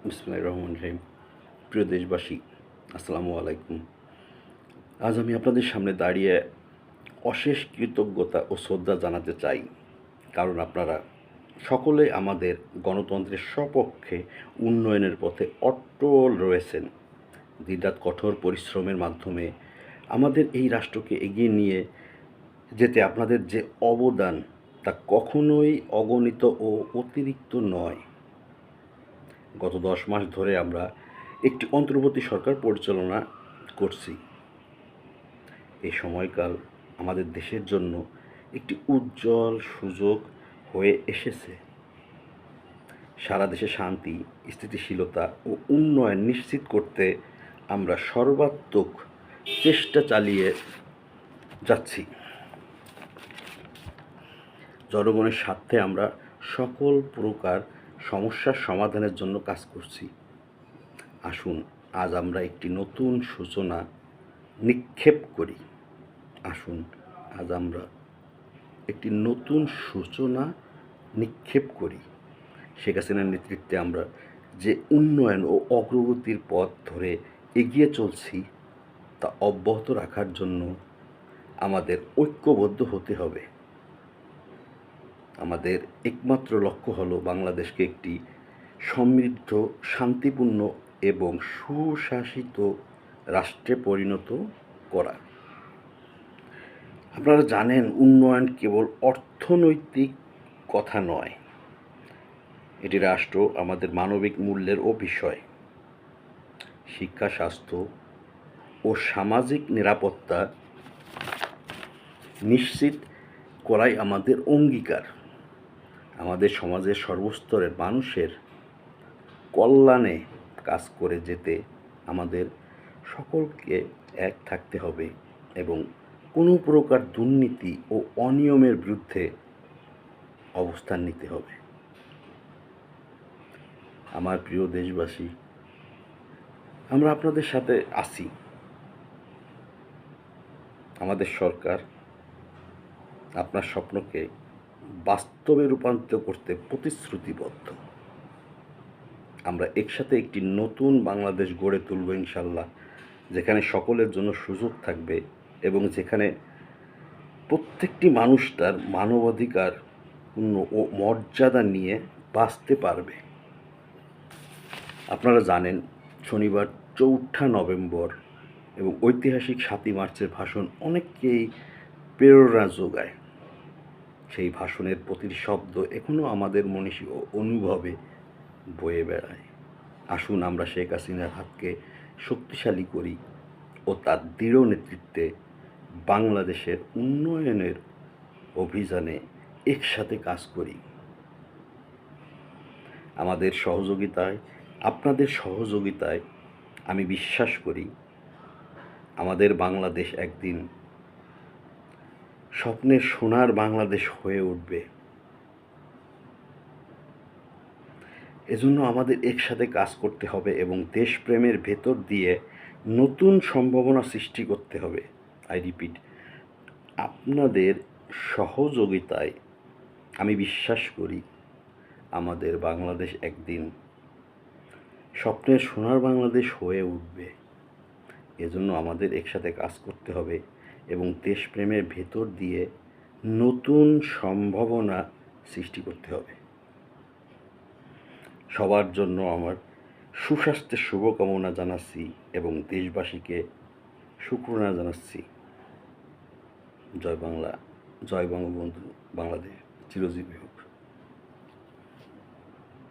বিসমিল্লাহির রহমানির রহিম। প্রিয় দেশবাসী, আসসালামু আলাইকুম। আজ আমি আপনাদের সামনে দাঁড়িয়ে অশেষ কৃতজ্ঞতা ও শ্রদ্ধা জানাতে চাই, কারণ আপনারা সকলে আমাদের গণতন্ত্রের সপক্ষে উন্নয়নের পথে অটল রয়েছেন। দিনরাত কঠোর পরিশ্রমের মাধ্যমে আমাদের এই রাষ্ট্রকে এগিয়ে নিয়ে যেতে আপনাদের যে অবদান, তা কখনোই অগণিত ও অতিরিক্ত নয়। গত 10 মাস ধরে আমরা একটি অন্তর্বর্তী সরকার পরিচালনা করছি। এই সময়কাল আমাদের দেশের জন্য একটি উজ্জ্বল সুযোগ হয়ে এসেছে। সারা দেশে শান্তি, স্থিতিশীলতা ও উন্নয়ন নিশ্চিত করতে আমরা সর্বাত্মক চেষ্টা চালিয়ে যাচ্ছি। জনগণের স্বার্থে আমরা সকল প্রকার সমস্যার সমাধানের জন্য কাজ করছি। আসুন আজ আমরা একটি নতুন সূচনা নিক্ষেপ করি। আসুন আজ আমরা একটি নতুন সূচনা নিক্ষেপ করি। শেখ হাসিনার নেতৃত্বে আমরা যে উন্নয়ন ও অগ্রগতির পথ ধরে এগিয়ে চলছি, তা অব্যাহত রাখার জন্য আমাদের ঐক্যবদ্ধ হতে হবে। আমাদের একমাত্র লক্ষ্য হলো বাংলাদেশকে একটি সমৃদ্ধ, শান্তিপূর্ণ এবং সুশাসিত রাষ্ট্রে পরিণত করা। আপনারা জানেন, উন্নয়ন কেবল অর্থনৈতিক কথা নয়, এটি রাষ্ট্র আমাদের মানবিক মূল্যেরও বিষয়। শিক্ষা, স্বাস্থ্য ও সামাজিক নিরাপত্তা নিশ্চিত করাই আমাদের অঙ্গীকার। আমাদের সমাজের সর্বস্তরের মানুষের কল্যাণে কাজ করে যেতে আমাদের সকলকে এক থাকতে হবে এবং কোনো প্রকার দুর্নীতি ও অনিয়মের বিরুদ্ধে অবস্থান নিতে হবে। আমার প্রিয় দেশবাসী, আমরা আপনাদের সাথে আছি। আমাদের সরকার আপনার স্বপ্নকে বাস্তবে রূপান্তর করতে প্রতিশ্রুতিবদ্ধ। আমরা একসাথে একটি নতুন বাংলাদেশ গড়ে তুলব ইনশাল্লাহ, যেখানে সকলের জন্য সুযোগ থাকবে এবং যেখানে প্রত্যেকটি মানুষ তার মানবাধিকার পূর্ণ ও মর্যাদা নিয়ে বাঁচতে পারবে। আপনারা জানেন, শনিবার 4 নভেম্বর এবং ঐতিহাসিক 7 মার্চের ভাষণ অনেককেই প্রেরণা যোগায়। সেই ভাষণের প্রতিটি শব্দ এখনও আমাদের মনীষী ও অনুভবে বয়ে বেড়ায়। আসুন আমরা শেখ হাসিনার হাতকে শক্তিশালী করি ও তার দৃঢ় নেতৃত্বে বাংলাদেশের উন্নয়নের অভিযানে একসাথে কাজ করি। আমাদের সহযোগিতায়, আপনাদের সহযোগিতায় আমি বিশ্বাস করি আমাদের বাংলাদেশ একদিন স্বপ্নের সোনার বাংলাদেশ হয়ে উঠবে। এজন্য আমাদের একসাথে কাজ করতে হবে এবং দেশপ্রেমের ভেতর দিয়ে নতুন সম্ভাবনা সৃষ্টি করতে হবে। আই রিপিট, আপনাদের সহযোগিতায় আমি বিশ্বাস করি আমাদের বাংলাদেশ একদিন স্বপ্নের সোনার বাংলাদেশ হয়ে উঠবে। এজন্য আমাদের একসাথে কাজ করতে হবে এবং দেশপ্রেমের ভেতর দিয়ে নতুন সম্ভাবনা সৃষ্টি করতে হবে। সবার জন্য আমার সুস্বাস্থ্যের শুভকামনা জানাচ্ছি এবং দেশবাসীকে শুকরানা জানাচ্ছি। জয় বাংলা, জয় বঙ্গবন্ধু, বাংলাদেশ চিরজীবী হোক।